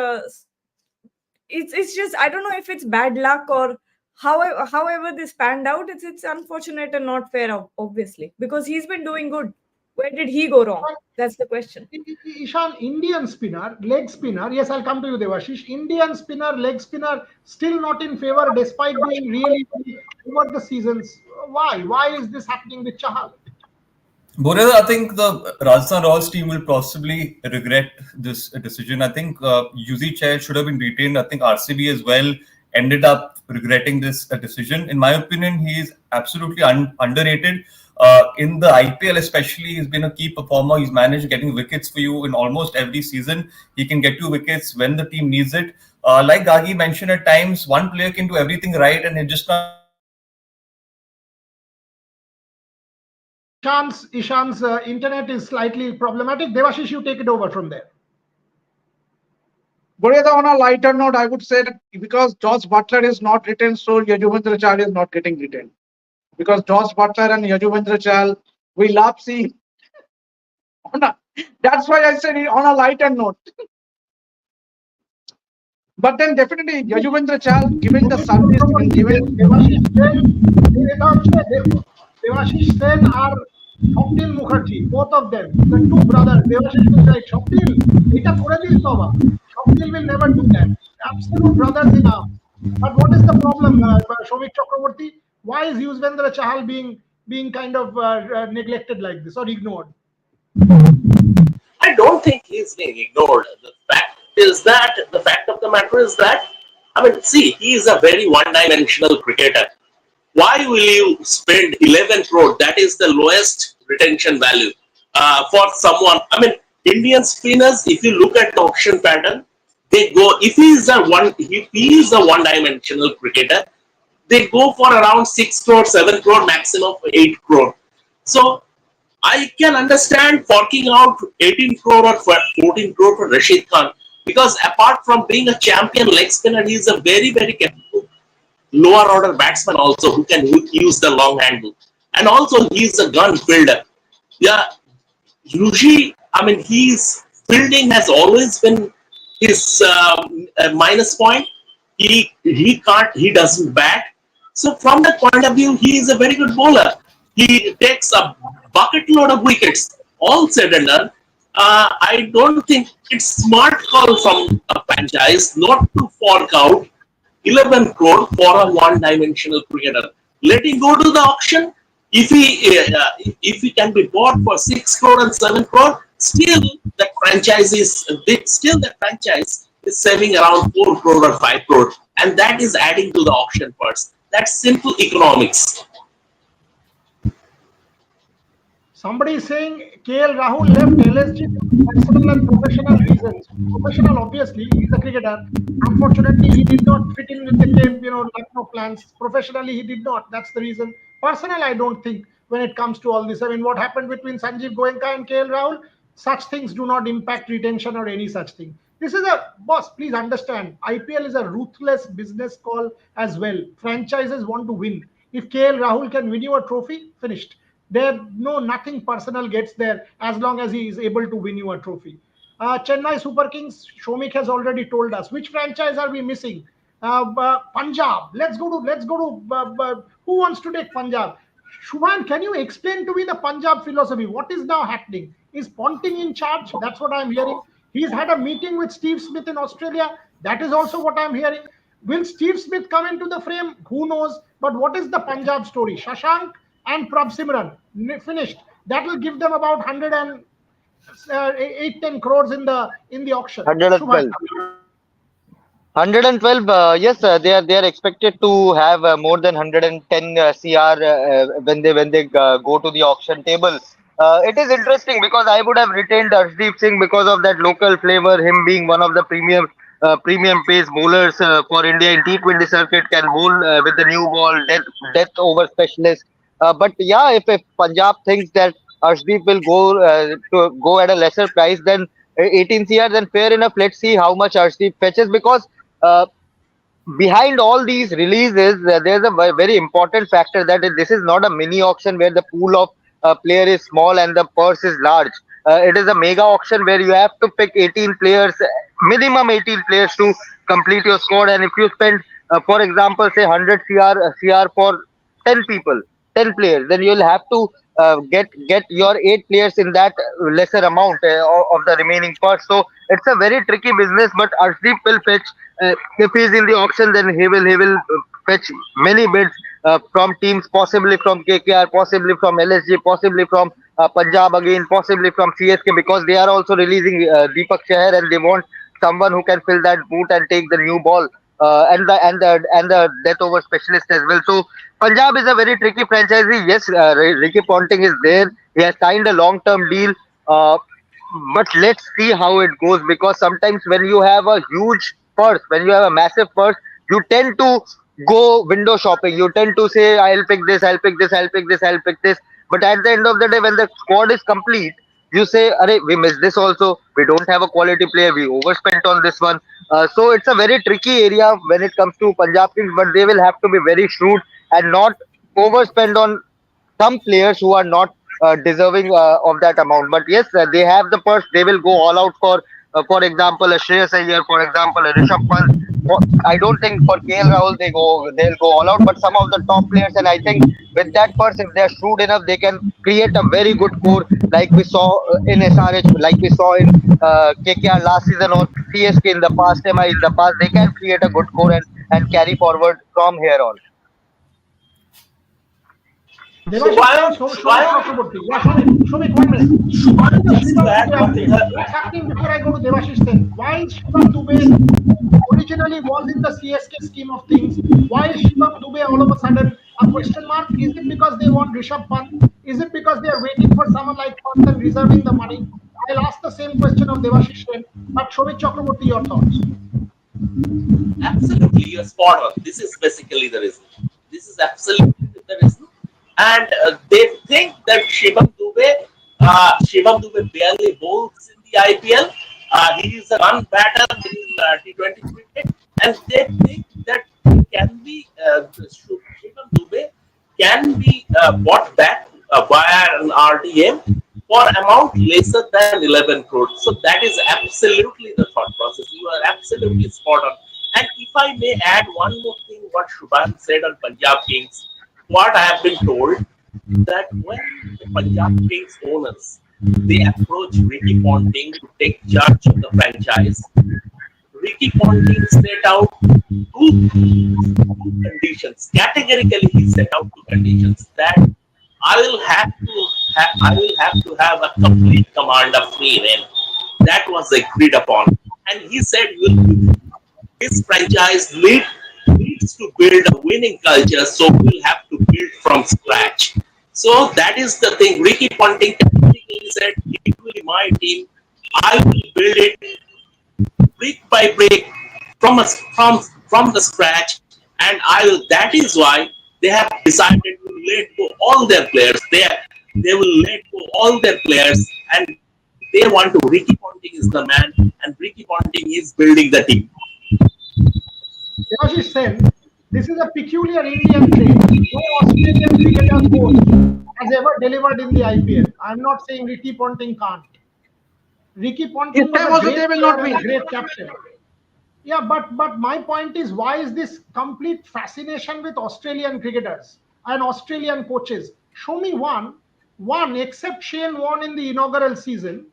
it's just, I don't know if it's bad luck or however this panned out. It's unfortunate and not fair, obviously, because he's been doing good. Where did he go wrong? That's the question. Ishan, Indian spinner, leg spinner. Yes, I'll come to you, Devashish. Indian spinner, leg spinner, still not in favor despite doing really well over the seasons. Why? Why is this happening with Chahal? Borel, I think the Rajasthan Royals team will possibly regret this decision. I think Chair should have been retained. I think RCB as well ended up regretting this decision. In my opinion, he is absolutely underrated. In the IPL, especially, he's been a key performer. He's managed getting wickets for you in almost every season. He can get you wickets when the team needs it. Like Gagi mentioned, at times one player can do everything right, and he's just not able to do it. Ishan's internet is slightly problematic. Devashish, you take it over from there. Boreda, on a lighter note, I would say that because Josh Butler is not retained, so Yajuvendra Chahal is not getting retained. Because Josh Butler and Yajuvendra Chahal, we love seeing. That's why I said on a lighter note. But then definitely Yajuvendra Chahal, given the service and given Devashish Sen are Shobdil Mukherjee, both of them, the two brothers. Devashish will say, Shobdil, এটা করে this বাবা. Shobdil will never do that. Absolute brothers in arms. But what is the problem, Shomik Chakraborty? Why is Yuzvendra Chahal being kind of neglected like this or ignored? I don't think he's being ignored. The fact of the matter is that, I mean, see, he is a very one-dimensional cricketer. Why will you spend 11 crore? That is the lowest retention value for someone. I mean, Indian spinners, if you look at the auction pattern, they go, if he is a one-dimensional cricketer, they go for around 6 crore, 7 crore, maximum 8 crore. So I can understand forking out 18 crore or 14 crore for Rashid Khan, because apart from being a champion leg spinner, he is a very, very capable lower order batsman also who can use the long handle. And also he is a gun fielder. Yeah, usually, I mean, his fielding has always been his minus point. He doesn't bat. So from that point of view, he is a very good bowler. He takes a bucket load of wickets. All said and done, I don't think it's smart call from a franchise not to fork out 11 crore for a one-dimensional cricketer. Let him go to the auction. If he can be bought for 6 crore and 7 crore, still that franchise is saving around 4 crore or 5 crore, and that is adding to the auction purse. That's simple economics. Somebody is saying KL Rahul left LSG for personal and professional reasons. Professional, obviously, he's a cricketer. Unfortunately, he did not fit in with the game, Lucknow plans. Professionally, he did not. That's the reason. Personal, I don't think when it comes to all this. I mean, what happened between Sanjeev Goenka and KL Rahul, such things do not impact retention or any such thing. This is a boss. Please understand. IPL is a ruthless business call as well. Franchises want to win. If KL Rahul can win you a trophy, finished. Nothing personal gets there as long as he is able to win you a trophy. Chennai Super Kings, Shomik has already told us. Which franchise are we missing? Punjab. Let's go to who wants to take Punjab? Shubhan, can you explain to me the Punjab philosophy? What is now happening? Is Ponting in charge? That's what I'm hearing. He's had a meeting with Steve Smith in Australia. That is also what I'm hearing. Will Steve Smith come into the frame? Who knows? But what is the Punjab story? Shashank and Prabh Simran finished. That will give them about 108-10 crores in the auction. 112. 112. Yes, they are expected to have more than 110 CR when they go to the auction table. It is interesting because I would have retained Arshdeep Singh because of that local flavor. Him being one of the premium pace bowlers for India in T20 circuit, can bowl with the new ball, death over specialist. But yeah, if Punjab thinks that Arshdeep will go at a lesser price than 18 CR, then fair enough. Let's see how much Arshdeep fetches, because uh, behind all these releases, there's a very important factor that this is not a mini auction where the pool of player is small and the purse is large. It is a mega auction where you have to pick 18 players, minimum 18 players to complete your squad. And if you spend, for example, say 100 CR for 10 people, 10 players, then you'll have to get your 8 players in that lesser amount of the remaining purse. So it's a very tricky business, but Arshdeep will fetch if he's in the auction, then he will fetch many bids from teams, possibly from KKR, possibly from LSG, possibly from Punjab again, possibly from CSK, because they are also releasing Deepak Chahar, and they want someone who can fill that boot and take the new ball, and the death over specialist as well. So Punjab is a very tricky franchise. Yes, Ricky Ponting is there. He has signed a long-term deal. Uh, but let's see how it goes, because sometimes when you have a huge purse, when you have a massive purse, you tend to go window shopping. You tend to say, I'll pick this, I'll pick this, I'll pick this, I'll pick this. But at the end of the day, when the squad is complete, you say, Arey, we missed this also. We don't have a quality player. We overspent on this one. So it's a very tricky area when it comes to Punjab Kings, but they will have to be very shrewd and not overspend on some players who are not deserving of that amount. But yes, they have the purse. They will go all out for example, a Shreyas Iyer, for example, a Rishabh Pant. I don't think for KL Rahul they'll go all out, but some of the top players, and I think with that purse, if they're shrewd enough, they can create a very good core, like we saw in SRH, like we saw in KKR last season, or CSK in the past, MI in the past. They can create a good core and carry forward from here on. Devashish, Shomik Chakraborty. Yeah, Shomik, 1 minute. What's happening before I go to Devashish then? Why is Shivam Dubé originally was in the CSK scheme of things? Why is Shivam Dubé all of a sudden a question mark? Is it because they want Rishabh Pant? Is it because they are waiting for someone like Pant and reserving the money? I'll ask the same question of Devashish then. But Shomik Chakraborty, your thoughts? Absolutely, you're spot on. This is basically the reason. This is absolutely the reason. And they think that Shivam Dube barely bowls in the IPL. He is a run batter in T20 cricket, and they think that he can be Shivam Dube can be bought back via an RDM for amount lesser than 11 crores. So that is absolutely the thought process. You are absolutely spot on. And if I may add one more thing, what Shubhan said on Punjab Kings, what I have been told, that when the Punjab Kings owners they approach Ricky Ponting to take charge of the franchise, Ricky Ponting set out two conditions. Categorically, he set out two conditions that I will have to have a complete command of free reign. That was agreed upon, and he said, "This franchise needs to build a winning culture, so we'll have to build from scratch." So that is the thing. Ricky Ponting technically said, "It will be my team. I will build it brick by brick from the scratch, and I will." That is why they have decided to let go all their players. They will let go all their players, and they want to. Ricky Ponting is the man, and Ricky Ponting is building the team. Devashish Sen, this is a peculiar Indian trait. No Australian cricketer coach has ever delivered in the IPL. I'm not saying Ricky Ponting can't. Ricky Ponting was a great player and a great captain. Yeah, but my point is, why is this complete fascination with Australian cricketers and Australian coaches? Show me one, except Shane Warne in the inaugural season,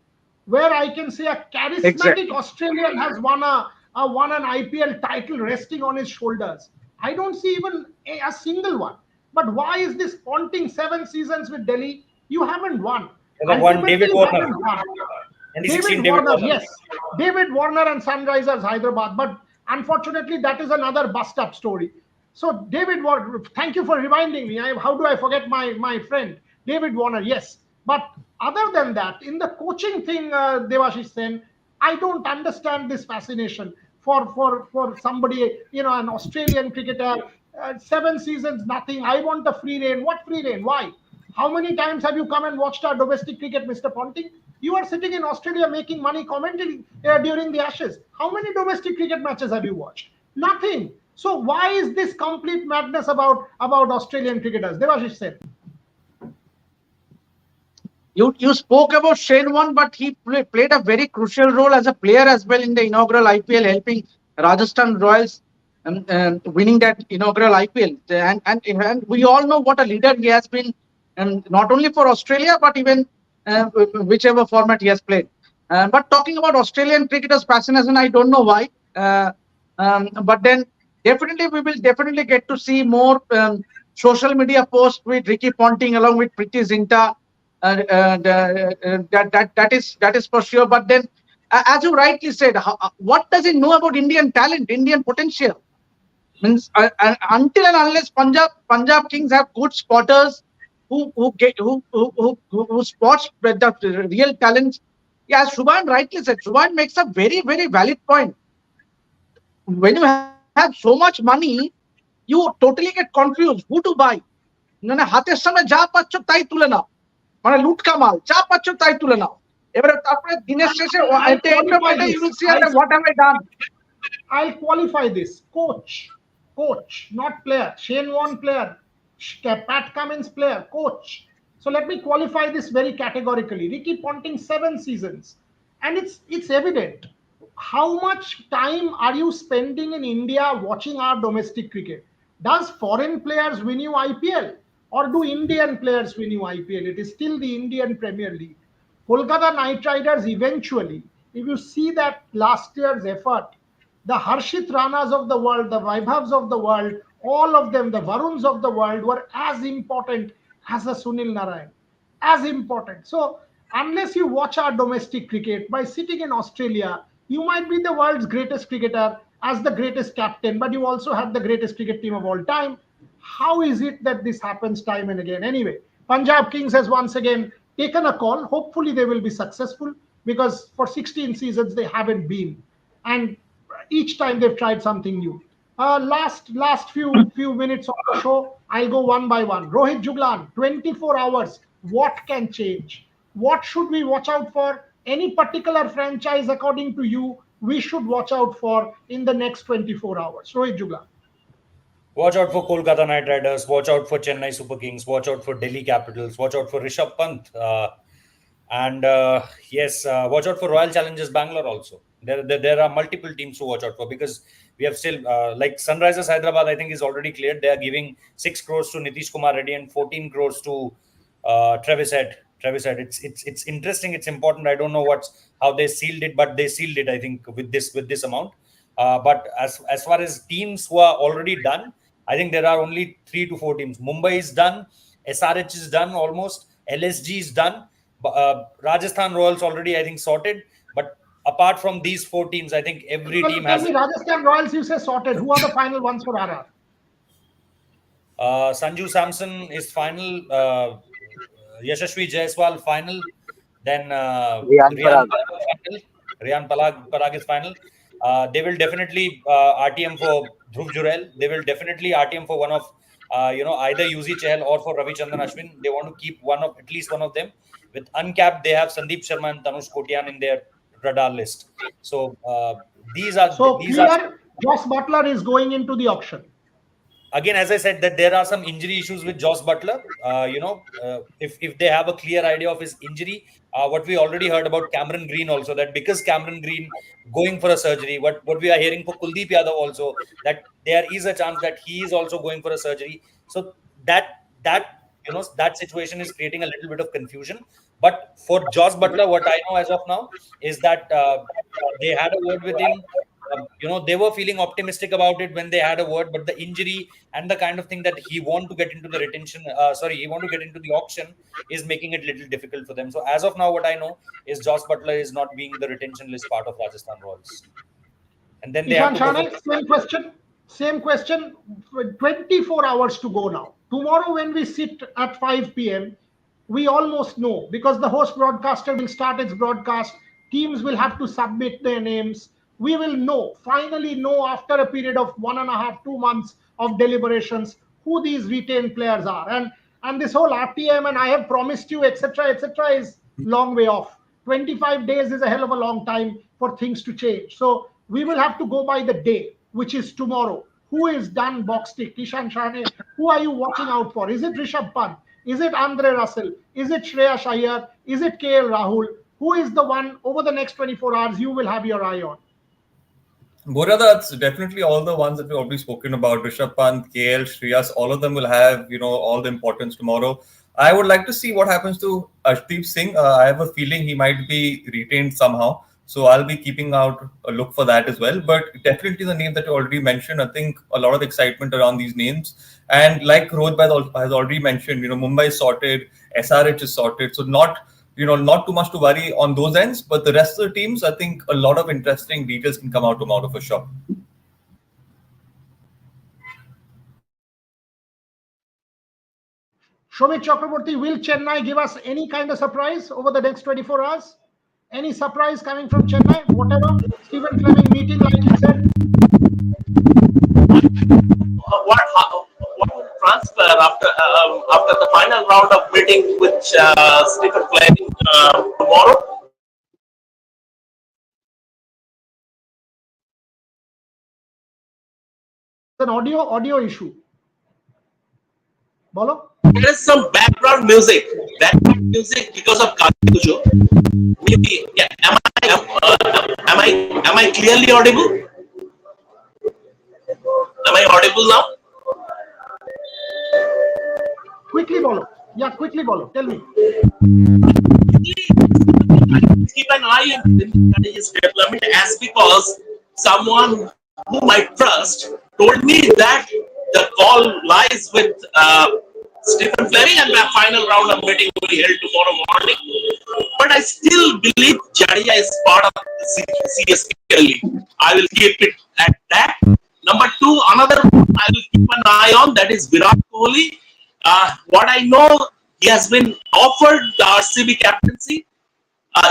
where I can say a charismatic Australian has won an IPL title resting on his shoulders. I don't see even a single one. But why is this Ponting 7 seasons with Delhi? You haven't won. One David Warner. David Warner, yes. David Warner and Sunrisers Hyderabad. But unfortunately, that is another bust-up story. So David Warner, thank you for reminding me. How do I forget my friend? David Warner, yes. But other than that, in the coaching thing, Devashish Sen, I don't understand this fascination for somebody, an Australian cricketer, 7 seasons, nothing. I want a free reign. What free reign? Why? How many times have you come and watched our domestic cricket, Mr. Ponting? You are sitting in Australia making money commenting during the Ashes. How many domestic cricket matches have you watched? Nothing. So why is this complete madness about Australian cricketers? Devashish Sen. You spoke about Shane Warne, but he played a very crucial role as a player as well in the inaugural IPL, helping Rajasthan Royals winning that inaugural IPL. And we all know what a leader he has been, and not only for Australia, but even whichever format he has played. But talking about Australian cricketers' fascination, I don't know why. But then definitely we will definitely get to see more social media posts with Ricky Ponting along with Preeti Zinta. That is for sure. But then, as you rightly said, what does he know about Indian talent, Indian potential? Means until and unless Punjab Kings have good spotters who spots the real talents. Yeah, as Shubhan rightly said, Shubhan makes a very valid point. When you have so much money, you totally get confused who to buy. মানে হাতের সামনে যা পাচ্ছ তাই তুলে নাও, মানে লুট কামাল, যা পাচ্ছ তাই তুলে নাও। এবারে তারপরে দিনের শেষে at the end of the day you will see what have I done. I'll qualify this. Coach, not player. Shane Warne player, Pat Cummins player, coach. So let me qualify this very categorically. Ricky Ponting 7 seasons, and it's evident. How much time are you spending in India watching our domestic cricket? Does foreign players win you IPL, or do Indian players win you IPL? It is still the Indian Premier League. Kolkata Knight Riders eventually, if you see that last year's effort, the Harshit Ranas of the world, the Vaibhavs of the world, all of them, the Varuns of the world were as important as a Sunil Narayan. As important. So, unless you watch our domestic cricket, by sitting in Australia, you might be the world's greatest cricketer as the greatest captain, but you also have the greatest cricket team of all time. How is it that this happens time and again? Anyway, Punjab Kings has once again taken a call. Hopefully, they will be successful because for 16 seasons they haven't been. And each time they've tried something new. Last few minutes of the show, I'll go one by one. Rohit Juglan, 24 hours. What can change? What should we watch out for? Any particular franchise, according to you, we should watch out for in the next 24 hours? Rohit Juglan. Watch out for Kolkata Knight Riders. Watch out for Chennai Super Kings. Watch out for Delhi Capitals. Watch out for Rishabh Pant. Watch out for Royal Challengers Bangalore also. There are multiple teams to watch out for because we have still like Sunrisers Hyderabad, I think is already cleared. They are giving 6 crores to Nitish Kumar Reddy and 14 crores to Travis Head. It's interesting. It's important. I don't know how they sealed it, but they sealed it, I think, with this amount. But as far as teams who are already done, I think there are only 3 to 4 teams. Mumbai is done. SRH is done almost. LSG is done. Rajasthan Royals already, I think, sorted. But apart from these 4 teams, I think every team has. Rajasthan Royals, you say sorted. Who are the final ones for RR? Sanju Samson is final. Yashasvi Jaiswal final. Then Riyan Parag is final. They will definitely RTM for Dhruv Jurel. They will definitely RTM for one of either UZ Chahal or for Ravichandran Ashwin. They want to keep at least one of them. With Uncapped, they have Sandeep Sharma and Tanush Kotian in their radar list. So these are. Joss Butler is going into the auction. Again, as I said, that there are some injury issues with Joss Butler. If they have a clear idea of his injury, what we already heard about Cameron Green also, that because Cameron Green going for a surgery, what we are hearing for Kuldeep Yadav also, that there is a chance that he is also going for a surgery. So that situation is creating a little bit of confusion. But for Joss Butler, what I know as of now is that they had a word with him. They were feeling optimistic about it when they had a word, but the injury and the kind of thing that he want to get into the auction is making it a little difficult for them. So as of now, what I know is Joss Butler is not being the retention list part of Rajasthan Royals. And then they have same question. 24 hours to go now. Tomorrow when we sit at 5 p.m., we almost know because the host broadcaster will start its broadcast. Teams will have to submit their names. We will finally know after a period of 1.5, 2 months of deliberations who these retained players are. And this whole RTM and I have promised you, etc., is long way off. 25 days is a hell of a long time for things to change. So we will have to go by the day, which is tomorrow. Who is done box tick? Ishan Shane. Who are you watching out for? Is it Rishabh Pant? Is it Andre Russell? Is it Shreyas Iyer? Is it KL Rahul? Who is the one over the next 24 hours you will have your eye on? Borja, that's definitely all the ones that we've already spoken about. Rishabh Pant, KL, Shreyas, all of them will have, all the importance tomorrow. I would like to see what happens to Arshdeep Singh. I have a feeling he might be retained somehow. So I'll be keeping out a look for that as well. But definitely the name that you already mentioned, I think a lot of excitement around these names. And like Rohit has already mentioned, Mumbai is sorted, SRH is sorted. So not too much to worry on those ends. But the rest of the teams, I think a lot of interesting details can come out tomorrow for sure. Shomit Chakraborty, will Chennai give us any kind of surprise over the next 24 hours? Any surprise coming from Chennai? Whatever. Stephen Fleming meeting, like you said. What would transfer after the final round of meeting with Stephen Fleming tomorrow? It's an audio issue. Bolo? There is some background music because of Kali. Maybe am I clearly audible? Am I audible now? Quickly, Bolo. Yeah, quickly, Bolo. Tell me. Keep an eye on his development as because someone whom I trust told me that the call lies with Stephen Fleming and the final round of meeting will be held tomorrow morning. But I still believe Jadeja is part of the CSK league. I will keep it at that. Number two, another I will keep an eye on, that is Virat Kohli. What I know, he has been offered the RCB captaincy.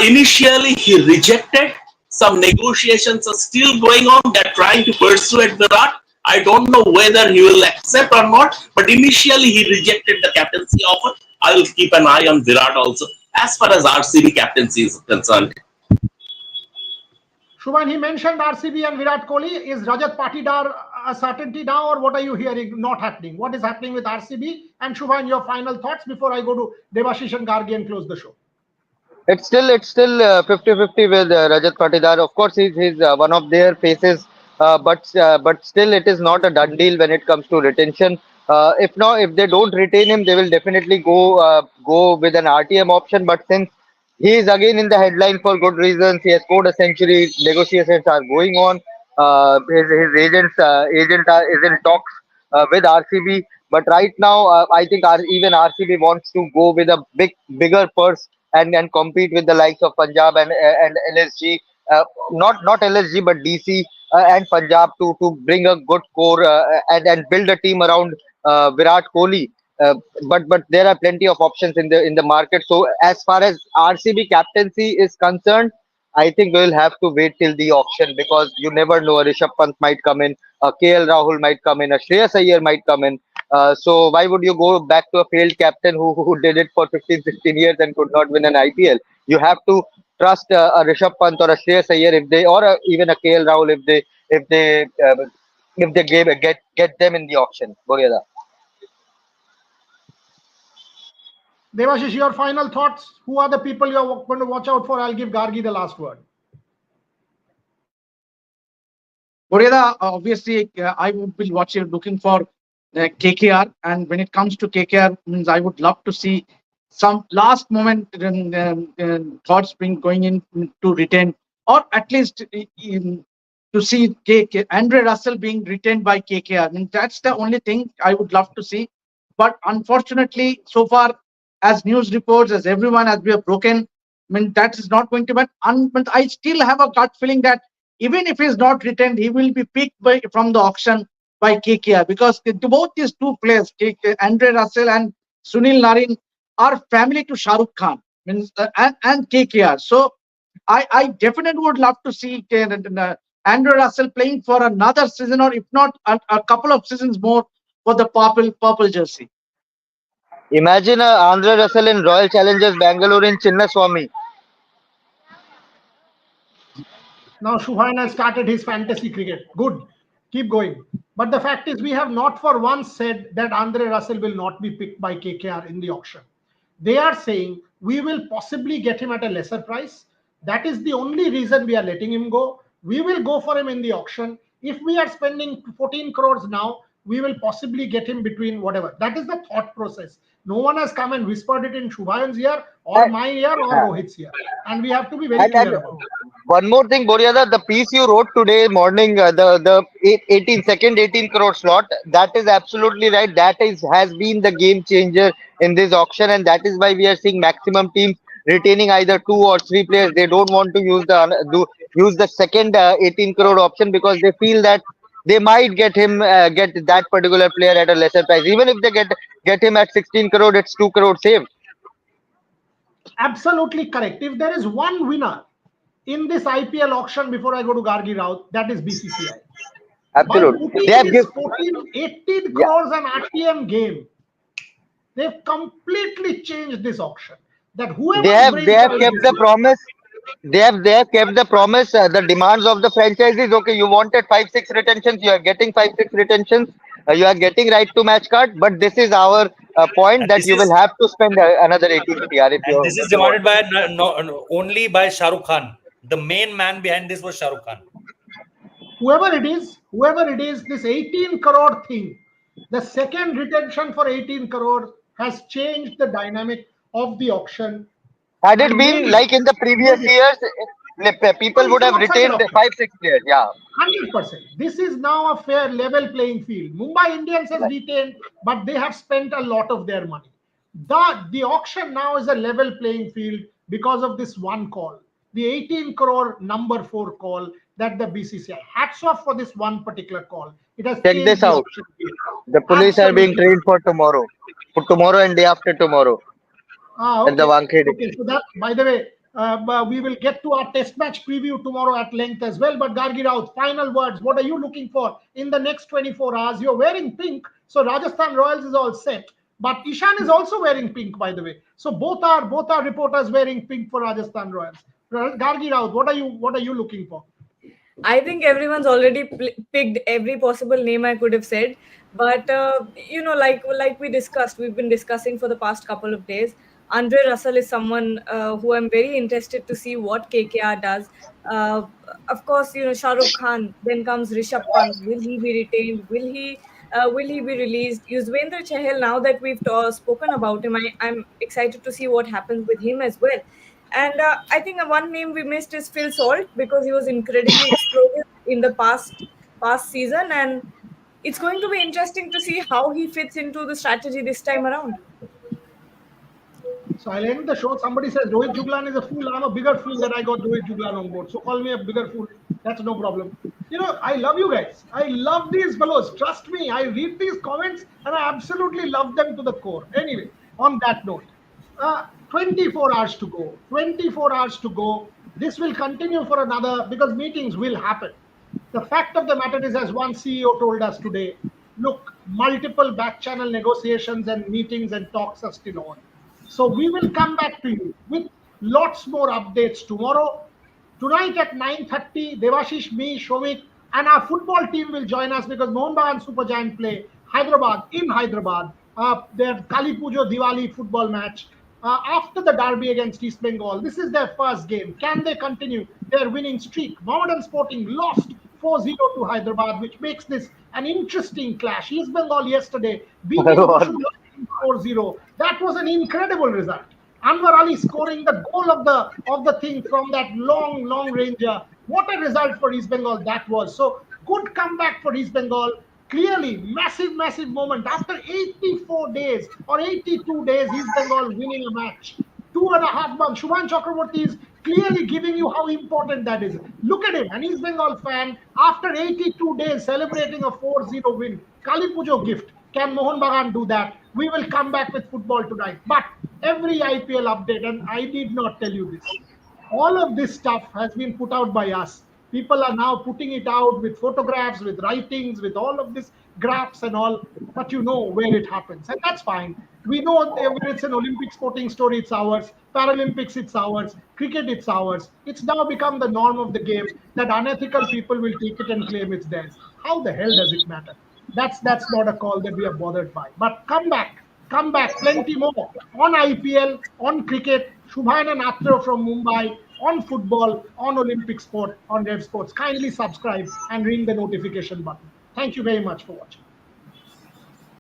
Initially, he rejected. Some negotiations are still going on. They're trying to persuade Virat. I don't know whether he will accept or not, but initially he rejected the captaincy offer. I will keep an eye on Virat also, as far as RCB captaincy is concerned. Shubhan, he mentioned RCB and Virat Kohli. Is Rajat Patidar a certainty now, or what are you hearing not happening? What is happening with RCB? And Shubhan, your final thoughts before I go to Devashish and Gargi and close the show. It's still 50-50 with Rajat Patidar. Of course, he's one of their faces, but still it is not a done deal when it comes to retention. If they don't retain him, they will definitely go with an RTM option. But since he is again in the headline for good reasons, he has scored a century. Negotiations are going on. His is in talks with RCB. But right now, I think even RCB wants to go with a bigger purse and compete with the likes of Punjab and LSG, not LSG but DC and Punjab to bring a good core and build a team around Virat Kohli. But there are plenty of options in the market. So as far as RCB captaincy is concerned, I think we'll have to wait till the auction because you never know. A Rishabh Pant might come in, a KL Rahul might come in, a Shreyas Iyer might come in. So why would you go back to a failed captain who did it for 15, 16 years and could not win an IPL? You have to trust a Rishabh Pant or a Shreyas Iyer even a KL Rahul if they get them in the auction. Boriada. Devashish, your final thoughts. Who are the people you're going to watch out for? I'll give Gargi the last word. Boriada, obviously, I would be looking for KKR, and when it comes to KKR, means I would love to see some last moment thoughts going in to retain, or at least to see Andre Russell being retained by KKR. I mean, that's the only thing I would love to see. But unfortunately, so far, as news reports, as everyone has been broken, I mean, that is not going to be. But I still have a gut feeling that even if he's not retained, he will be picked from the auction by KKR because both these two players, Andre Russell and Sunil Narine, are family to Shah Rukh Khan and KKR. So I definitely would love to see Andre Russell playing for another season, or if not a couple of seasons more for the purple jersey. Imagine Andre Russell in Royal Challengers Bangalore in Chinnaswamy. Now Shubhan has started his fantasy cricket. Good. Keep going. But the fact is, we have not for once said that Andre Russell will not be picked by KKR in the auction. They are saying we will possibly get him at a lesser price. That is the only reason we are letting him go. We will go for him in the auction. If we are spending 14 crores now, we will possibly get him between whatever. That is the thought process. No one has come and whispered it in Shubhayan's ear or And, my ear or uh, Rohit's ear. And we have to be very and clear about it. one more thing, Boryada, the piece you wrote today morning, the 18 crore slot, that is absolutely right. That is has been the game changer in this auction, and that is why we are seeing maximum teams retaining either 2 or 3 players. They don't want to use the second 18 crore option because they feel that they might get that particular player at a lesser price. Even if they get him at 16 crore, it's 2 crore saved. Absolutely correct. If there is one winner in this IPL auction before I go to Gargi Raut, that is BCCI. By Absolutely, putting they have this given. 18 Yeah. crores and RTM game, they've completely changed this auction. That they whoever's have they have brainchild kept this the is, promise. They have kept the promise. The demands of the franchises. Okay, you wanted 5-6 retentions, you are getting 5-6 retentions. You are getting right to match card, but this is our point And that this you will is have to spend another 18 CR if you want. demanded by only by Shah Rukh Khan. The main man behind this was Shah Rukh Khan. whoever it is, this 18 crore thing, the second retention for 18 crore has changed the dynamic of the auction Had it and been like in the previous made it. years, No, people would it's a have lopsided retained auction. 5-6 players. Yeah. 100%. This is now a fair level playing field. Mumbai Indians has Like, retained, but they have spent a lot of their money. The auction now is a level playing field because of this one call, the 18 crore number 4 call that the BCCI. Hats off for this one particular call. It has check changed this the out. auction game. The police are being Absolutely. trained for tomorrow and day after tomorrow Ah, at the okay. Wankhede. Okay. So that, by the way, we will get to our test match preview tomorrow at length as well. But Gargi Raut, final words. What are you looking for in the next 24 hours? You're wearing pink, so Rajasthan Royals is all set. But Ishan is also wearing pink, by the way. So both are reporters wearing pink for Rajasthan Royals. Gargi Raut, what are you looking for? I think everyone's already picked every possible name I could have said, but like we discussed, we've been discussing for the past couple of days. Andre Russell is someone who I'm very interested to see what KKR does. Uh, of course, Shah Rukh Khan. Then comes Rishabh Pant. Will he be retained? Will he be released? Yuzvendra Chahal. Now that we've spoken about him, I'm excited to see what happens with him as well. And I think one name we missed is Phil Salt because he was incredibly explosive in the past season, and it's going to be interesting to see how he fits into the strategy this time around. So I'll end the show. Somebody says Rohit Juglan is a fool. I'm a bigger fool that I got Rohit Juglan on board. So call me a bigger fool. That's no problem. I love you guys. I love these fellows. Trust me. I read these comments and I absolutely love them to the core. Anyway, on that note, 24 hours to go. 24 hours to go. This will continue for another because meetings will happen. The fact of the matter is, as one CEO told us today, look, multiple back channel negotiations and meetings and talks are still on. So we will come back to you with lots more updates tomorrow. Tonight at 9:30, Devashish, me, Shomik, and our football team will join us because Mohun Bagan Super Giant play Hyderabad in Hyderabad. Their Kali Pujo Diwali football match after the derby against East Bengal. This is their first game. Can they continue their winning streak? Mohammedan Sporting lost 4-0 to Hyderabad, which makes this an interesting clash. East Bengal yesterday beating Boshu 4-0. That was an incredible result. Anwar Ali scoring the goal of the thing from that long ranger. What a result for East Bengal that was. So good comeback for East Bengal. Clearly, massive moment. After 84 days or 82 days, East Bengal winning a match. 2.5 months. Shubhan Chakraborty is clearly giving you how important that is. Look at him, an East Bengal fan, after 82 days celebrating a 4-0 win. Kali Pujo gift. Can Mohun Bagan do that? We will come back with football tonight. But every IPL update, and I did not tell you this, all of this stuff has been put out by us. People are now putting it out with photographs, with writings, with all of this graphs and all, but you know where it happens, and that's fine. We know where it's an Olympic sporting story, it's ours. Paralympics, it's ours. Cricket, it's ours. It's now become the norm of the game that unethical people will take it and claim it's theirs. How the hell does it matter? That's not a call that we are bothered by. But come back, plenty more on IPL, on cricket, Shubhan and Atra from Mumbai, on football, on Olympic sport, on Rev Sports. Kindly subscribe and ring the notification button. Thank you very much for watching.